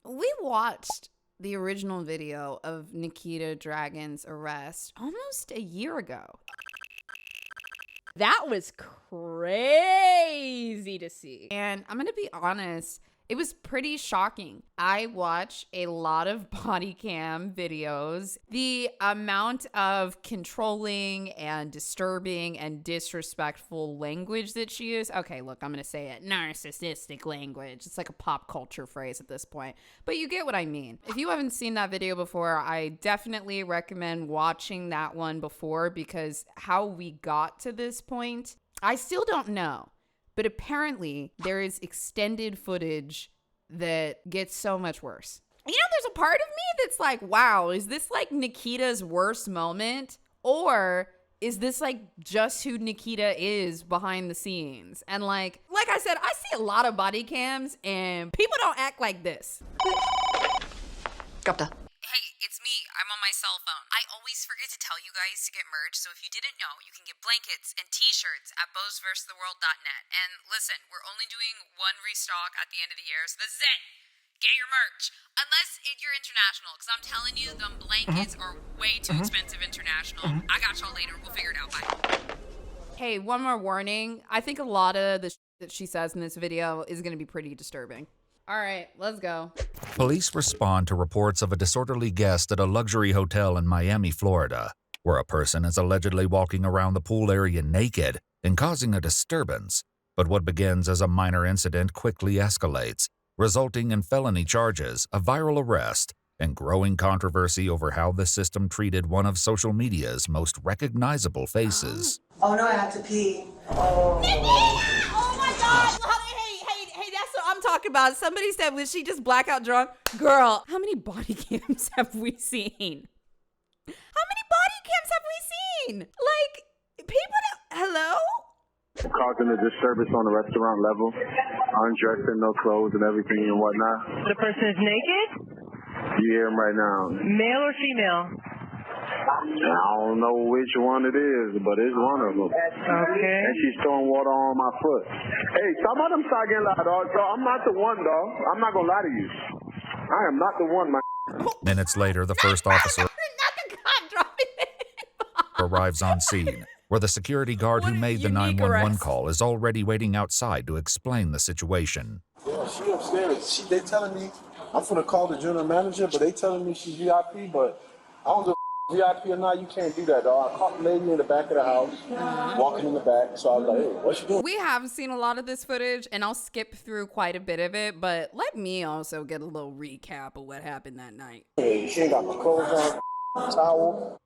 We watched the original video of Nikita Dragun's arrest almost a year ago. That was crazy to see. And I'm going to be honest, it was pretty shocking. I watch a lot of body cam videos. The amount of controlling and disturbing and disrespectful language that she used. Okay, look, I'm going to say it. Narcissistic language. It's like a pop culture phrase at this point. But you get what I mean. If you haven't seen that video before, I definitely recommend watching that one before, because how we got to this point, I still don't know. But apparently, there is extended footage that gets so much worse. You know, there's a part of me that's like, wow, is this like Nikita's worst moment? Or is this like just who Nikita is behind the scenes? And like I said, I see a lot of body cams and people don't act like this. Kapta. Hey, it's me. I'm on my cell phone. I always forget to tell you guys to get merch, so if you didn't know, you can get blankets and t-shirts at bosversustheworld.net. And listen, we're only doing one restock at the end of the year, so this is it. Get your merch. Unless you're international, because I'm telling you, them blankets are way too expensive international. I got y'all later. We'll figure it out. Bye. Hey, one more warning. I think a lot of the that she says in this video is going to be pretty disturbing. All right, let's go. Police respond to reports of a disorderly guest at a luxury hotel in Miami, Florida, where a person is allegedly walking around the pool area naked and causing a disturbance. But what begins as a minor incident quickly escalates, resulting in felony charges, a viral arrest, and growing controversy over how the system treated one of social media's most recognizable faces. Oh no, I have to pee. Oh my God. Hey, that's what I'm talking about. Somebody said, was she just blackout drunk? Girl, how many body cams have we seen? How many body cams have we seen? Like, people don't, hello? Causing a disturbance on the restaurant level, undressed in no clothes and everything and whatnot. The person is naked? You hear him right now. Male or female? I don't know which one it is, but it's one of them. Okay. And she's throwing water on my foot. Hey, some of them start getting loud, dog. So I'm not the one, dog. I'm not going to lie to you. I am not the one, man. Minutes later, the first officer arrives on scene, where the security guard who made the 911 call is already waiting outside to explain the situation. Yeah, she upstairs. They telling me I'm finna call the general manager, but they telling me she's VIP, but I don't give VIP or not, you can't do that, dog. I caught the lady in the back of the house, walking in the back, so I was like, hey, what you doing? We have seen a lot of this footage, and I'll skip through quite a bit of it, but let me also get a little recap of what happened that night. Hey, she ain't got no clothes on, towel.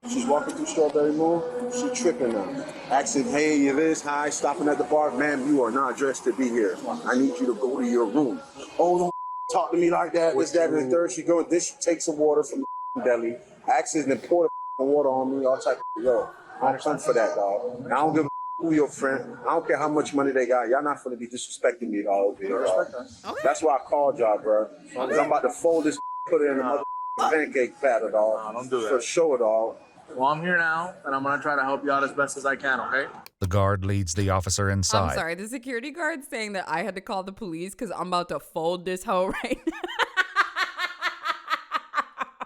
She's walking through Strawberry Moon. She tripping now. Asking, hey, you this, hi, stopping at the bar. Ma'am, you are not dressed to be here. I need you to go to your room. Oh, don't talk to me like that. This, that, and the third. She go, this, she takes some water from the deli. Asks and pour the water on me, all type of yo. I'm come for that, dog. And I don't give a who your friend. I don't care how much money they got. Y'all not gonna be disrespecting me at all over here, dog. Okay. That's why I called y'all, bro. Because I'm about to fold this, put it in a mother pancake batter, dog. No, don't do that. For sure, dog. Well, I'm here now, and I'm going to try to help you out as best as I can, okay? The guard leads the officer inside. I'm sorry, the security guard saying that I had to call the police because I'm about to fold this hoe right now.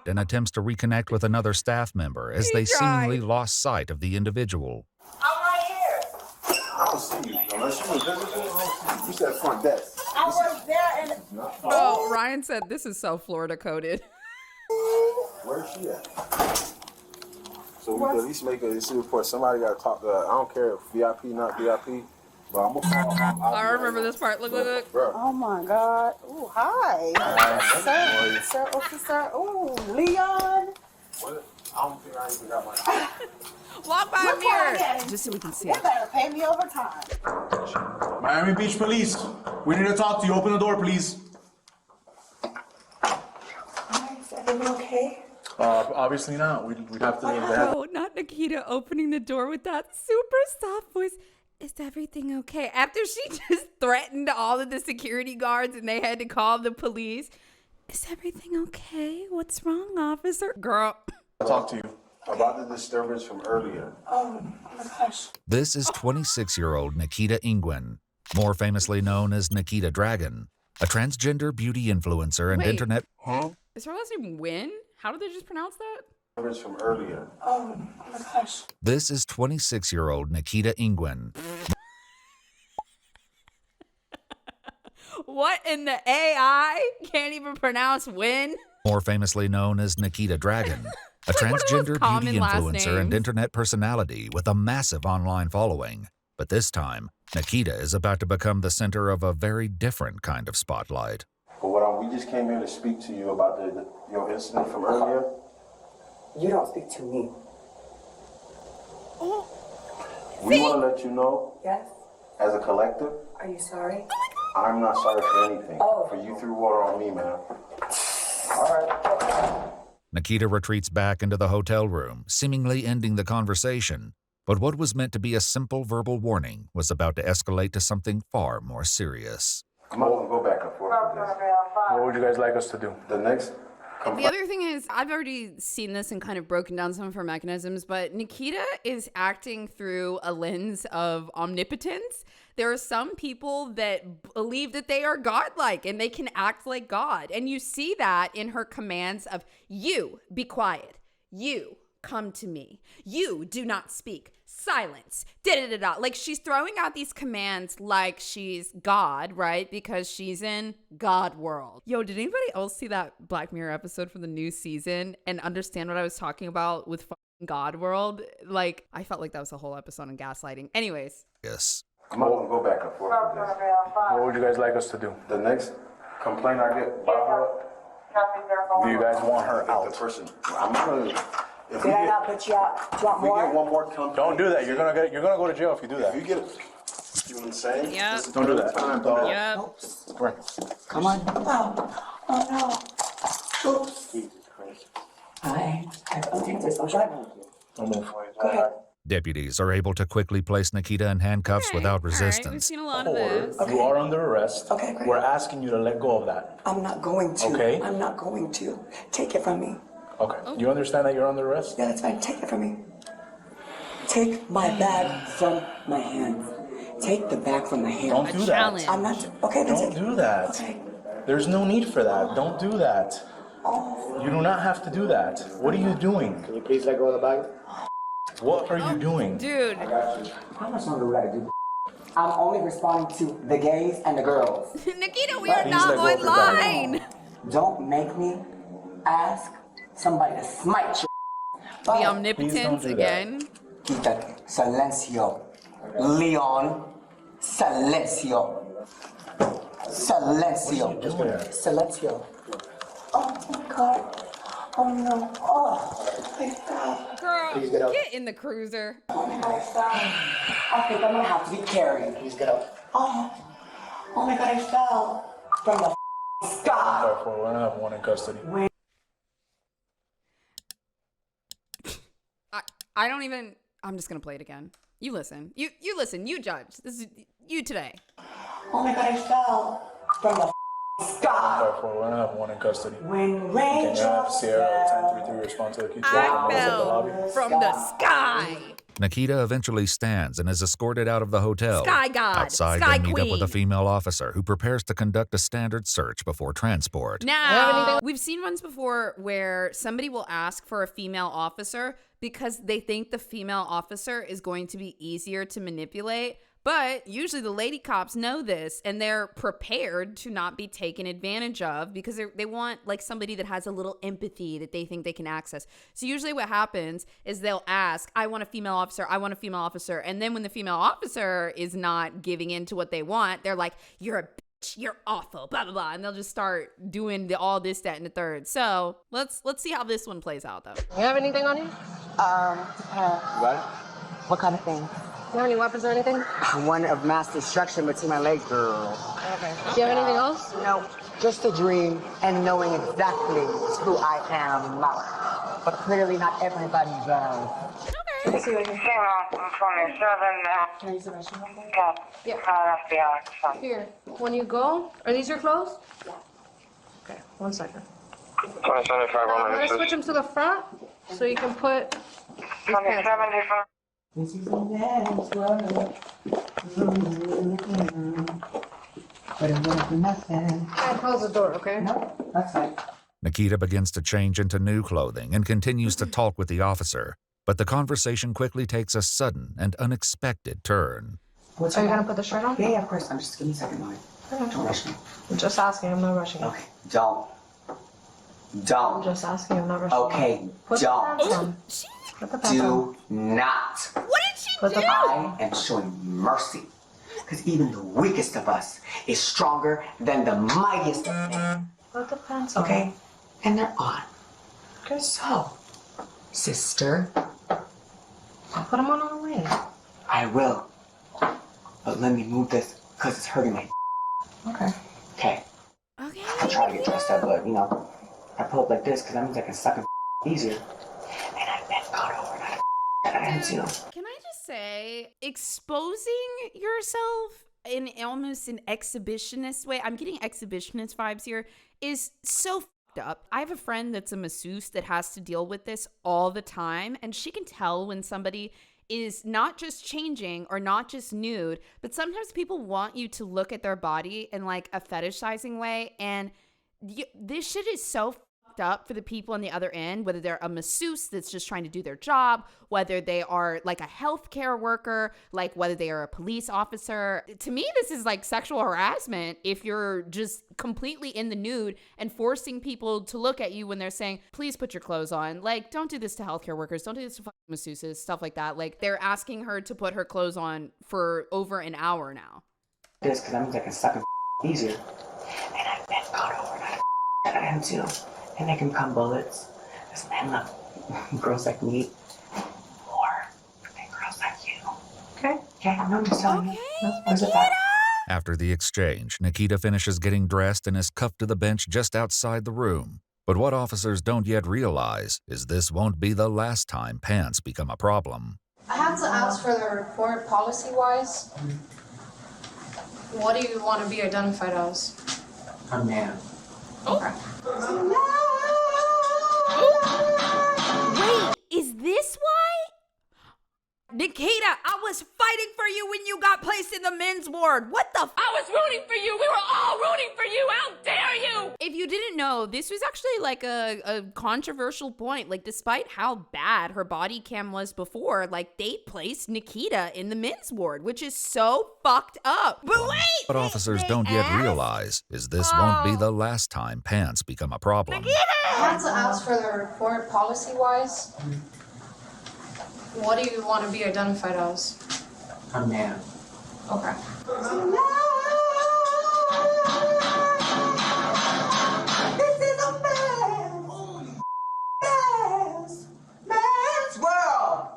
And attempts to reconnect with another staff member as they seemingly lost sight of the individual. I'm right here. I don't see you. Unless you was visible, you said front desk. I was there and... Oh, Ryan said this is so Florida coded. Where's she at? So we can at least make a report. Somebody got to talk to her. I don't care if VIP, not VIP, but I'm going to call. I remember this part. Look. Bro. Oh my God. Ooh, hi. Sir, officer. Ooh, Leon. What? I don't think I even got my... Walk by a mirror. Just so we can see They it. better pay me overtime. Miami Beach Police, we need to talk to you. Open the door, please. Is everything okay? Obviously not. We'd have to... Oh, not Nikita opening the door with that super soft voice. Is everything okay? After she just threatened all of the security guards and they had to call the police. Is everything okay? What's wrong, officer? Girl. I'll talk to you. About the disturbance from earlier. Oh my gosh. This is 26-year-old Nikita Ingwen, more famously known as Nikita Dragun, a transgender beauty influencer and Wait. internet. Is her last name Win? How did they just pronounce that? Numbers from earlier. Oh my gosh. This is 26-year-old Nikita Dragun. What in the AI? Can't even pronounce Win? More famously known as Nikita Dragun, a Like one of the most transgender common beauty last influencer and names. internet personality with a massive online following. But this time, Nikita is about to become the center of a very different kind of spotlight. But we just came here to speak to you about your incident from earlier. You don't speak to me. We want to let you know, Yes? as a collective, Are you sorry? I'm not sorry for anything. Oh. For you threw water on me, man. All right. Nikita retreats back into the hotel room, seemingly ending the conversation. But what was meant to be a simple verbal warning was about to escalate to something far more serious. I'm not going to go back and forth with this. What would you guys like us to do? The next... The other thing is, I've already seen this and kind of broken down some of her mechanisms, but Nikita is acting through a lens of omnipotence. There are some people that believe that they are godlike and they can act like God. And you see that in her commands of, you, be quiet. You, come to me. You, do not speak. Silence. Da-da-da-da. Like, she's throwing out these commands like she's God, right? Because she's in God world. Yo, did anybody else see that Black Mirror episode from the new season and understand what I was talking about with fucking God world? Like, I felt like that was a whole episode on gaslighting. Anyways. Yes. I'm not going to go back and forth with this. What would you guys like us to do? The next complaint I get about her... Do you guys want her out? The person... I'm not going to... If we Did I get, not put you out? Do you want if we more? get one more complaint... Don't do that. You're gonna go to jail if you do that. If you get it... You know what I'm saying? Yep. This is Don't do the that. time, dog. Yep. Right. Come on. Oh no. Oops. Jesus Christ. Hi. Okay, there's no shot. Don't move. Go ahead. Deputies are able to quickly place Nikita in handcuffs Okay, without all right, we've resistance. seen a lot of this. You are under arrest. Okay, great. We're asking you to let go of that. I'm not going to. Okay. I'm not going to. Take it from me. Okay. Do you understand that you're under arrest? Yeah, that's fine. Take it from me. Take my bag from my hands. Take the bag from my hands. Don't do that. challenge. I'm not. Okay, then Don't take it. do that. Okay. There's no need for that. Don't do that. Oh. You do not have to do that. What are you doing? Can you please let go of the bag? What are you doing? Dude. How much longer do I do? I'm only responding to the gays and the girls. Nikita, we are Please not let go of on her bag. line. Don't make me ask somebody to smite you. The Please don't omnipotence do that. again. Quita silencio. Leon. Silencio. Silencio. Silencio. Oh my God. Oh no. Oh, my God. Girl, get in the cruiser. Oh my God, I fell. I think I'm gonna have to be carried. Please get up. Oh my God, I fell from the sky. Therefore, we're gonna have one in custody. I don't even. I'm just gonna play it again. You listen. You listen. You judge. This is you today. Oh my God, I fell from the sky. Therefore, we're gonna have one in custody. When Can rain you have drops Sierra down. 1033 respond to the key? I fell from the sky. Nikita eventually stands and is escorted out of the hotel. Sky God. Outside, Sky they meet up with a Queen. female officer who prepares to conduct a standard search before transport. Now, we've seen ones before where somebody will ask for a female officer because they think the female officer is going to be easier to manipulate. But usually the lady cops know this and they're prepared to not be taken advantage of because they want like somebody that has a little empathy that they think they can access. So usually what happens is they'll ask, I want a female officer, I want a female officer. And then when the female officer is not giving in to what they want, they're like, you're a bitch, you're awful, blah, blah, blah. And they'll just start doing all this, that, and the third. So let's see how this one plays out though. You have anything on you? What kind of thing? You have any weapons or anything? One of mass destruction between my legs, girl. Okay. Do you have anything else? No, just a dream and knowing exactly who I am. But clearly not everybody does. Let's see what you Can I use the restroom? Yeah. Here. When you go, are these your clothes? Yeah. Okay, 1 second. 2075 I'm on gonna switch them to the front so you can put these pants. This is a man's world. but it wouldn't be nothing. I'll close the door, okay? No, that's fine. Nikita begins to change into new clothing and continues to talk with the officer, but the conversation quickly takes a sudden and unexpected turn. What's Are you your- gonna put the shirt on? Yeah, of course. I'm just give me a second, Molly. Don't rush me. I'm just asking, I'm not rushing you. Okay, don't. I'm Don't. just asking, I'm not rushing you. Okay, Put the don't. pants on. Put the pants on. Do not. What did she Put the do? I am showing mercy. Because even the weakest of us is stronger than the mightiest. Put the pants on. Okay? And they're on. Okay. So, sister, I'll put them on the way. I will. But let me move this because it's hurting my. Okay. Okay. Okay. I try to get dressed up, but I pull up like this because that means I can suck it easier. And I've been caught over that I am too. Can I just say, exposing yourself in almost an exhibitionist way, I'm getting exhibitionist vibes here, is so fucked up. I have a friend that's a masseuse that has to deal with this all the time, and she can tell when somebody is not just changing or not just nude, but sometimes people want you to look at their body in like a fetishizing way, and this shit is so fucked up for the people on the other end, whether they're a masseuse that's just trying to do their job, whether they are like a healthcare worker, like whether they are a police officer. To me, this is like sexual harassment if you're just completely in the nude and forcing people to look at you when they're saying, please put your clothes on. Like, don't do this to healthcare workers. Don't do this to fucking masseuses, stuff like that. Like, they're asking her to put her clothes on for over an hour now. This because that means I can suck it easier. And I've been caught over that I am too. And they can come bullets. This man love girls like me more than girls like you. Okay. Okay, no, I'm just telling Okay, you. No, where's the back? After the exchange, Nikita finishes getting dressed and is cuffed to the bench just outside the room. But what officers don't yet realize is this won't be the last time pants become a problem. I have to ask for the report policy-wise. What do you want to be identified as? A man. Okay. Wait, is this why? Nikita, I was fighting for you when you got placed in the men's ward. What the I was rooting for you. We were all rooting for you. How dare you? If you didn't know, this was actually like a controversial point. Like, despite how bad her body cam was before, like, they placed Nikita in the men's ward, which is so fucked up. But wait! What officers don't yet realize is this won't be the last time pants become a problem. I have to ask for the report policy-wise. What do you want to be identified as? A man. Okay. This is a man. Yes. Man's world.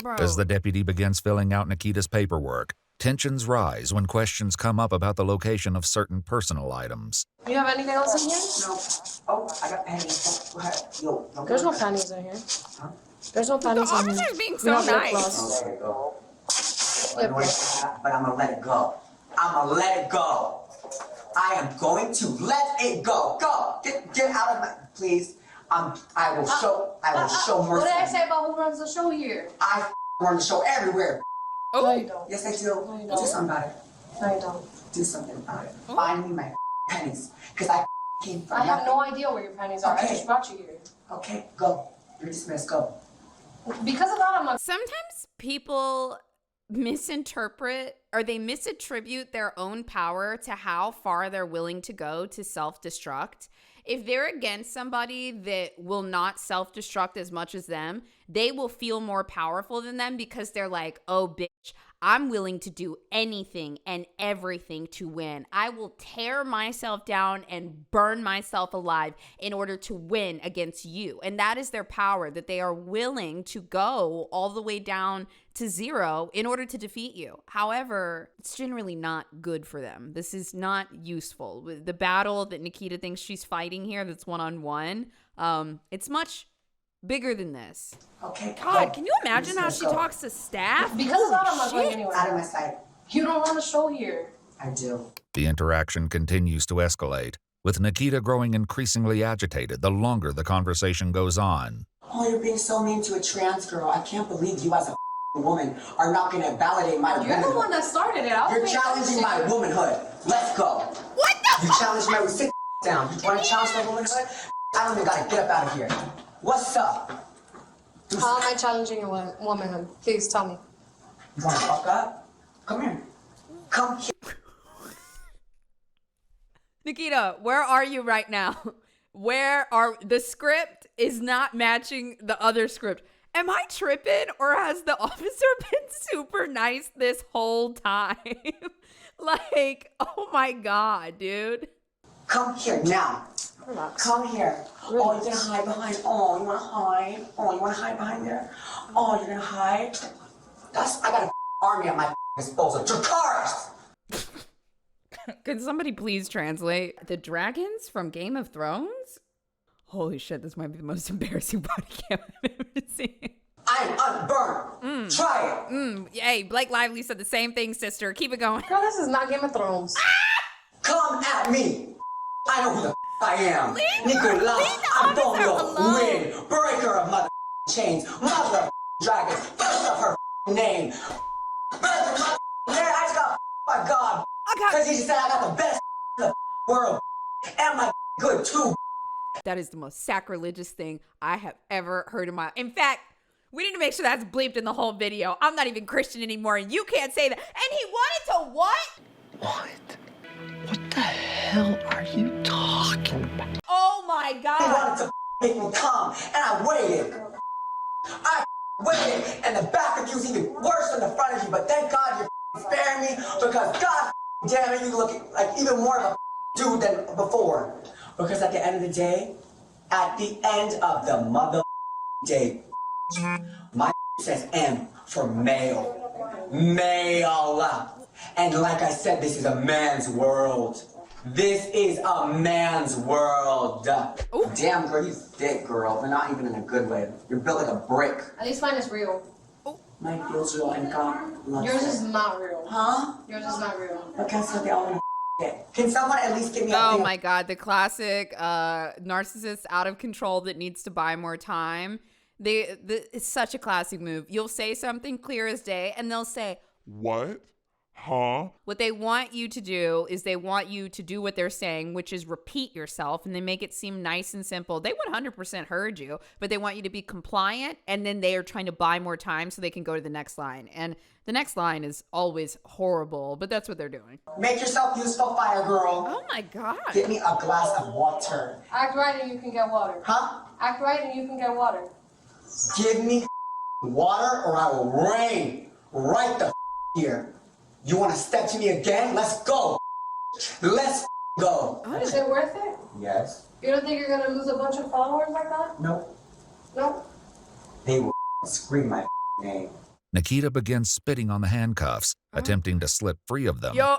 Bro. As the deputy begins filling out Nikita's paperwork, tensions rise when questions come up about the location of certain personal items. You have anything else in here? No. Oh, I got panties. Go ahead. Yo, don't There's no worry about panties in here. Huh? There's no The panties in here. officer's being We so have lip nice. gloss. it. Let it go. Lip I know it's hot, but I'm gonna let it go. I'm gonna let it go. I am going to let it go. Go. Get out of my. Please. I will show. I will show mercy. What did I say about who runs the show here? I run the show everywhere. No, you don't. Yes, I do. No, you don't. Do something about it. No, you don't. Do something about it. Find me my pennies, because I came from. I have nothing. no idea where your panties are. I Okay. just brought you here. Okay, go. You're dismissed. Go. Because of that, I'm not. Sometimes people misinterpret or they misattribute their own power to how far they're willing to go to self-destruct. If they're against somebody that will not self-destruct as much as them, they will feel more powerful than them because they're like, oh, bitch, I'm willing to do anything and everything to win. I will tear myself down and burn myself alive in order to win against you. And that is their power, that they are willing to go all the way down to zero in order to defeat you. However, it's generally not good for them. This is not useful. The battle that Nikita thinks she's fighting here, that's one-on-one, it's much bigger than this. Okay. God, go. can you imagine how she talks to staff? Because of that, I'm not going Shit. anywhere. Out of my sight. You don't run the show here. I do. The interaction continues to escalate, with Nikita growing increasingly agitated the longer the conversation goes on. Oh, you're being so mean to a trans girl. I can't believe you as a woman are not going to validate my You're womanhood. the one that started it. You're challenging my womanhood. Let's go. What the You challenge my sit down. You want to challenge my womanhood? I don't even got to get up out of here. What's up? How am I challenging your womanhood? Please tell me. You want to fuck up? Come here. Come here. Nikita, where are you right now? The script is not matching the other script. Am I tripping, or has the officer been super nice this whole time? Like, oh my God, dude. Come here now. Come here. Oh, you're gonna hide behind. Oh, you wanna hide? Oh, you wanna hide behind there? Oh, you're gonna hide? I got an army at my disposal. Dracarys! Can somebody please translate? The dragons from Game of Thrones? Holy shit, this might be the most embarrassing body cam I've ever seen. I'm unburned. Try it. Hey, Blake Lively said the same thing, sister. Keep it going. Girl, this is not Game of Thrones. Come at me. I know who the I am. Nicolas Antonio Win, breaker of mother chains, mother dragons, first of her name. I just got my God. Because he just said I got the best in the world. And my good too. That is the most sacrilegious thing I have ever heard in my... In fact, we need to make sure that's bleeped in the whole video. I'm not even Christian anymore, and you can't say that. And he wanted to what? What? What the hell are you talking about? Oh my God. He wanted to make me come, and I waited. I waited, and the back of you is even worse than the front of you, but thank God you're sparing me, because God damn it, you look like even more of a dude than before. Because at the end of the day, at the end of the mother day, my says M for male. Male. And like I said, this is a man's world. This is a man's world. Ooh. Damn, girl, you thick, girl, but not even in a good way. You're built like a brick. At least mine is real. Mine feels real, and God loves Yours it. is not real. Huh? Yours is not real. But guess what? They all want to get. Can someone at least give me a Oh thing? my God, the classic narcissist out of control that needs to buy more time. It's such a classic move. You'll say something clear as day, and they'll say, "What? Huh?" What they want you to do is they want you to do what they're saying, which is repeat yourself, and they make it seem nice and simple. They 100% heard you, but they want you to be compliant, and then they are trying to buy more time so they can go to the next line. And the next line is always horrible, but that's what they're doing. Make yourself useful, fire girl. Oh my God. Get me a glass of water. Act right and you can get water. Huh? Act right and you can get water. Give me water or I will rain right the here. You want to step to me again? Let's go. Let's go. Is it worth it? Yes. You don't think you're going to lose a bunch of followers like that? Nope. Nope. They will scream my name. Nikita begins spitting on the handcuffs, attempting to slip free of them. Yo.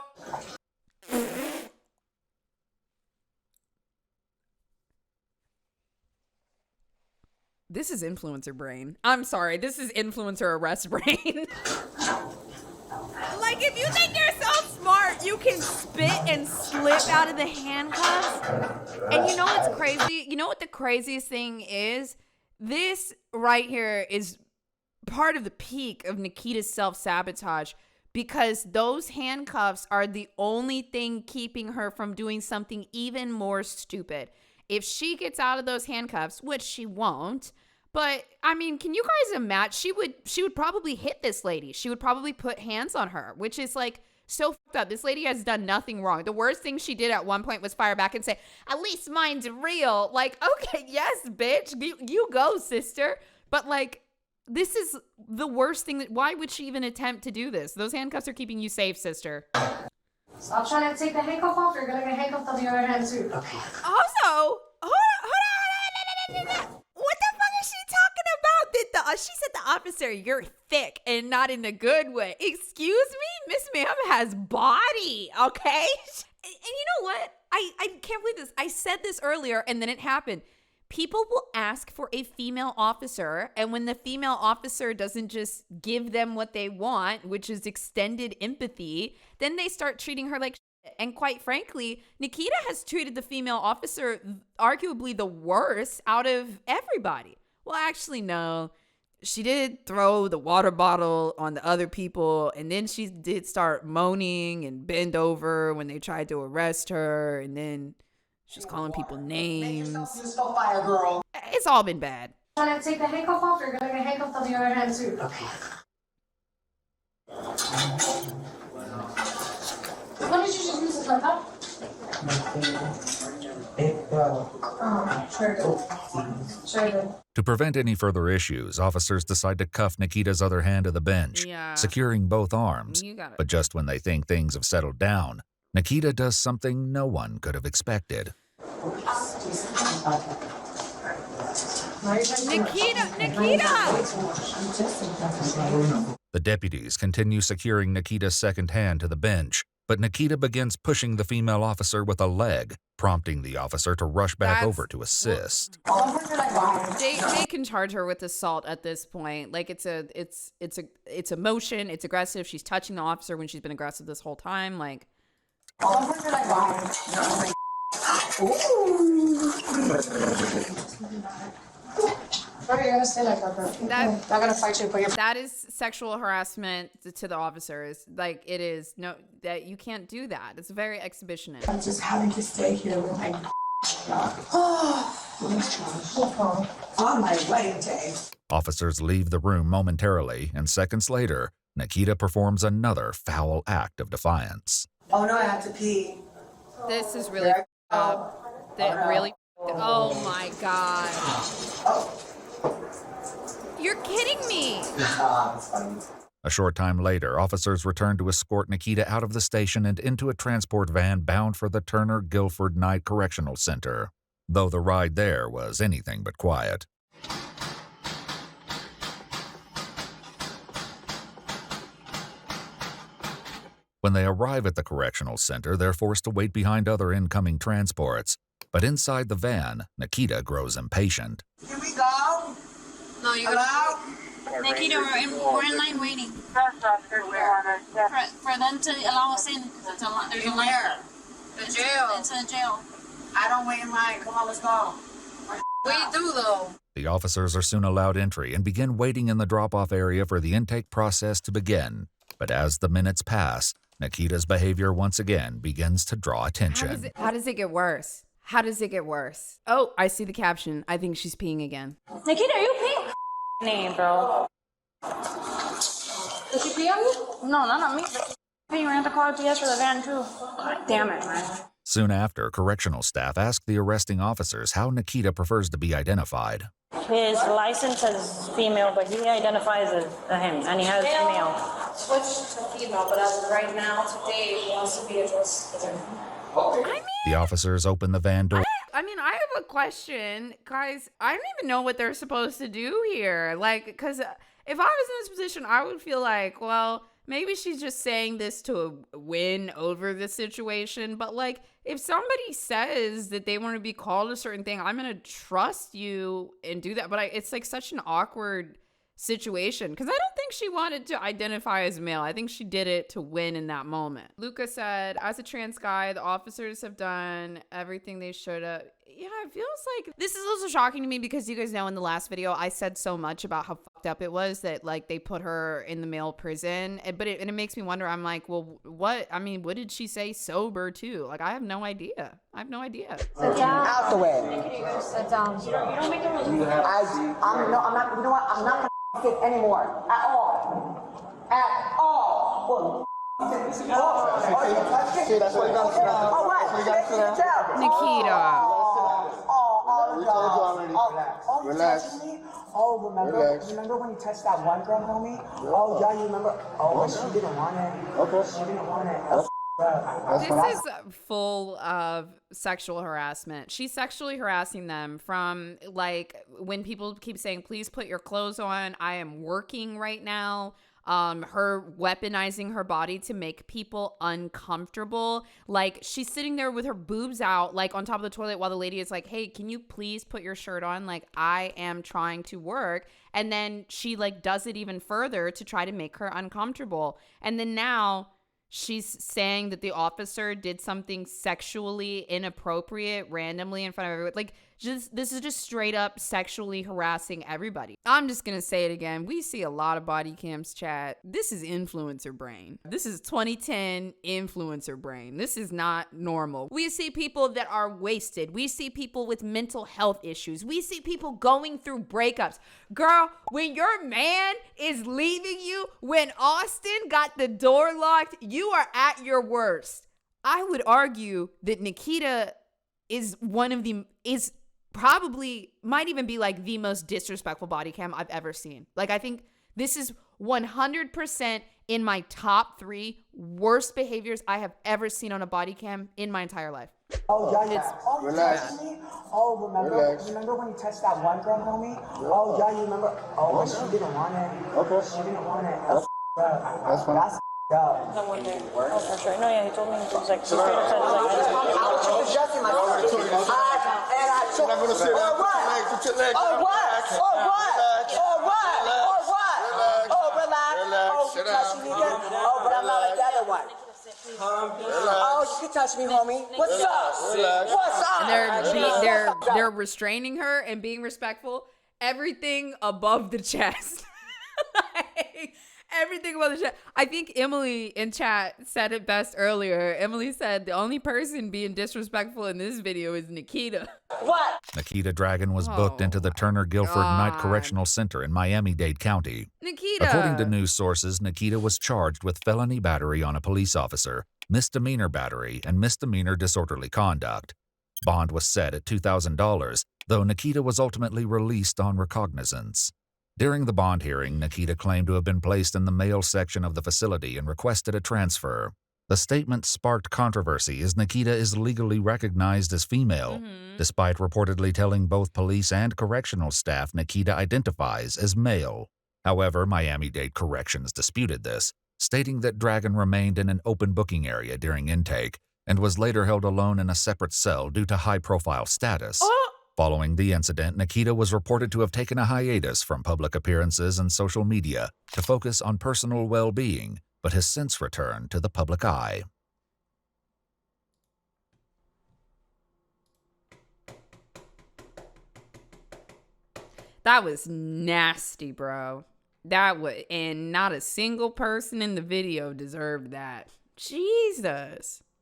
This is influencer brain. I'm sorry. This is influencer arrest brain. Like, if you think you're so smart, you can spit and slip out of the handcuffs. And you know what's crazy? You know what the craziest thing is? This right here is part of the peak of Nikita's self-sabotage, because those handcuffs are the only thing keeping her from doing something even more stupid. If she gets out of those handcuffs, which she won't, but I mean, can you guys imagine? She would probably hit this lady. She would probably put hands on her, which is like so fucked up. This lady has done nothing wrong. The worst thing she did at one point was fire back and say, "At least mine's real." Like, okay, yes, bitch, you go, sister. But like, this is the worst thing. Why would she even attempt to do this? Those handcuffs are keeping you safe, sister. Stop trying to take the handcuff off. You're going to get handcuffed on the other hand too. Okay. Also, hold on. What the fuck is she talking about? She said the officer, "You're thick," and not in a good way. Excuse me? Miss Ma'am has body, okay? And you know what? I can't believe this. I said this earlier, and then it happened. People will ask for a female officer, and when the female officer doesn't just give them what they want, which is extended empathy, then they start treating her like shit. And quite frankly, Nikita has treated the female officer arguably the worst out of everybody. Well, actually, no. she did throw the water bottle on the other people, and then she did start moaning and bend over when they tried to arrest her, and then she's calling people names. Fire, girl. It's all been bad. Want to take the handcuff off? You're going to get handcuffed on the other hand, too. Okay. When did you just use this laptop? It broke. Oh, sure did. Sure did. To prevent any further issues, officers decide to cuff Nikita's other hand to the bench, securing both arms. But just when they think things have settled down, Nikita does something no one could have expected. Nikita! The deputies continue securing Nikita's second hand to the bench, but Nikita begins pushing the female officer with a leg, prompting the officer to rush back over to assist. They can charge her with assault at this point. Like it's a motion, it's aggressive. She's touching the officer when she's been aggressive this whole time. Like Sorry, you're gonna stay like that, bro. I'm gonna fight you, but you're... That is sexual harassment to the officers. Like it is that you can't do that. It's very exhibitionist. I'm just having to stay here with my on my wedding day. Officers leave the room momentarily, and seconds later, Nikita performs another foul act of defiance. Oh no, I have to pee. This is really up. That really. Oh my god. You're kidding me. That's funny. A short time later, officers return to escort Nikita out of the station and into a transport van bound for the Turner Guilford Night Correctional Center, though the ride there was anything but quiet. When they arrive at the correctional center, they're forced to wait behind other incoming transports. But inside the van, Nikita grows impatient. Here we go. No, you Hello? Nikita, we're in line waiting for them to allow us in. There's a line. Where? The jail. It's a jail. I don't wait in line. Come on, let's go. We do though. The officers are soon allowed entry and begin waiting in the drop-off area for the intake process to begin. But as the minutes pass, Nikita's behavior once again begins to draw attention. How does it get worse? How does it get worse? Oh, I see the caption. I think she's peeing again. Nikita, are you peeing? Name, bro. Did she pee on you? No, not on me. Hey, you have to call PS for the van, too. God damn it, man. Soon after, correctional staff ask the arresting officers how Nikita prefers to be identified. His license says female, but he identifies as him, and he has male. Switch to female, but as of right now, today, he wants to be addressed as a... The officers open the van door. I have a question, guys. I don't even know what they're supposed to do here. Like, because if I was in this position, I would feel like, well, maybe she's just saying this to win over the situation. But like, if somebody says that they want to be called a certain thing, I'm going to trust you and do that. But it's like such an awkward situation because I don't think she wanted to identify as male. I think she did it to win in that moment. Luca said, as a trans guy, the officers have done everything they should have. Yeah, it feels like this is also shocking to me because you guys know in the last video I said so much about how fucked up it was that like they put her in the male prison, but it makes me wonder. I'm like, well, what did she say sober too? Like I have no idea. Sit down. Out the way. Nikita, you gotta sit down. You don't make the rules. I'm not, you know what? I'm not gonna fit anymore. At all. At all. Nikita. Relax. Oh, remember when you touched that one girl, homie? Oh, yeah, you remember? Oh, she didn't want it. Okay. She didn't want it. This is full of sexual harassment. She's sexually harassing them from like when people keep saying, please put your clothes on. I am working right now. Her weaponizing her body to make people uncomfortable. Like she's sitting there with her boobs out, like on top of the toilet while the lady is like, hey, can you please put your shirt on? Like I am trying to work. And then she like does it even further to try to make her uncomfortable. And then now she's saying that the officer did something sexually inappropriate randomly in front of everyone. Like, this is just straight up sexually harassing everybody. I'm just gonna say it again. We see a lot of body cams, chat. This is influencer brain. This is 2010 influencer brain. This is not normal. We see people that are wasted. We see people with mental health issues. We see people going through breakups. Girl, when your man is leaving you, when Austin got the door locked, you are at your worst. I would argue that Nikita is probably might even be like the most disrespectful body cam I've ever seen. Like, I think this is 100% in my top 3 worst behaviors I have ever seen on a body cam in my entire life. Oh, yeah, It's you touched me? Oh, remember when you touched that one girl, homie? Oh, yeah, you remember? Oh, she didn't want it. Okay. She didn't want it. That's fine. That's The one there. Oh, for sure. No, yeah, he told me. He was like, he straight up said, I was adjusting my You're not gonna sit down. Put your legs. Oh, what? Oh, what? Oh, what? Oh, what? Oh, relax. Oh, you touching me again? Oh, but I'm not like the other one. Oh, you can touch me, homie. What's up? What's up? And they're restraining her and being respectful. Everything above the chest. Like, everything above the chest. I think Emily in chat said it best earlier. Emily said the only person being disrespectful in this video is Nikita. What? Nikita Dragun was booked into the Turner Guilford Night Correctional Center in Miami-Dade County. Nikita. According to news sources, Nikita was charged with felony battery on a police officer, misdemeanor battery, and misdemeanor disorderly conduct. Bond was set at $2,000, though Nikita was ultimately released on recognizance. During the bond hearing, Nikita claimed to have been placed in the male section of the facility and requested a transfer. The statement sparked controversy as Nikita is legally recognized as female, despite reportedly telling both police and correctional staff Nikita identifies as male. However, Miami-Dade Corrections disputed this, stating that Dragun remained in an open booking area during intake and was later held alone in a separate cell due to high-profile status. Following the incident, Nikita was reported to have taken a hiatus from public appearances and social media to focus on personal well-being, but has since returned to the public eye. That was nasty, bro. And not a single person in the video deserved that. Jesus.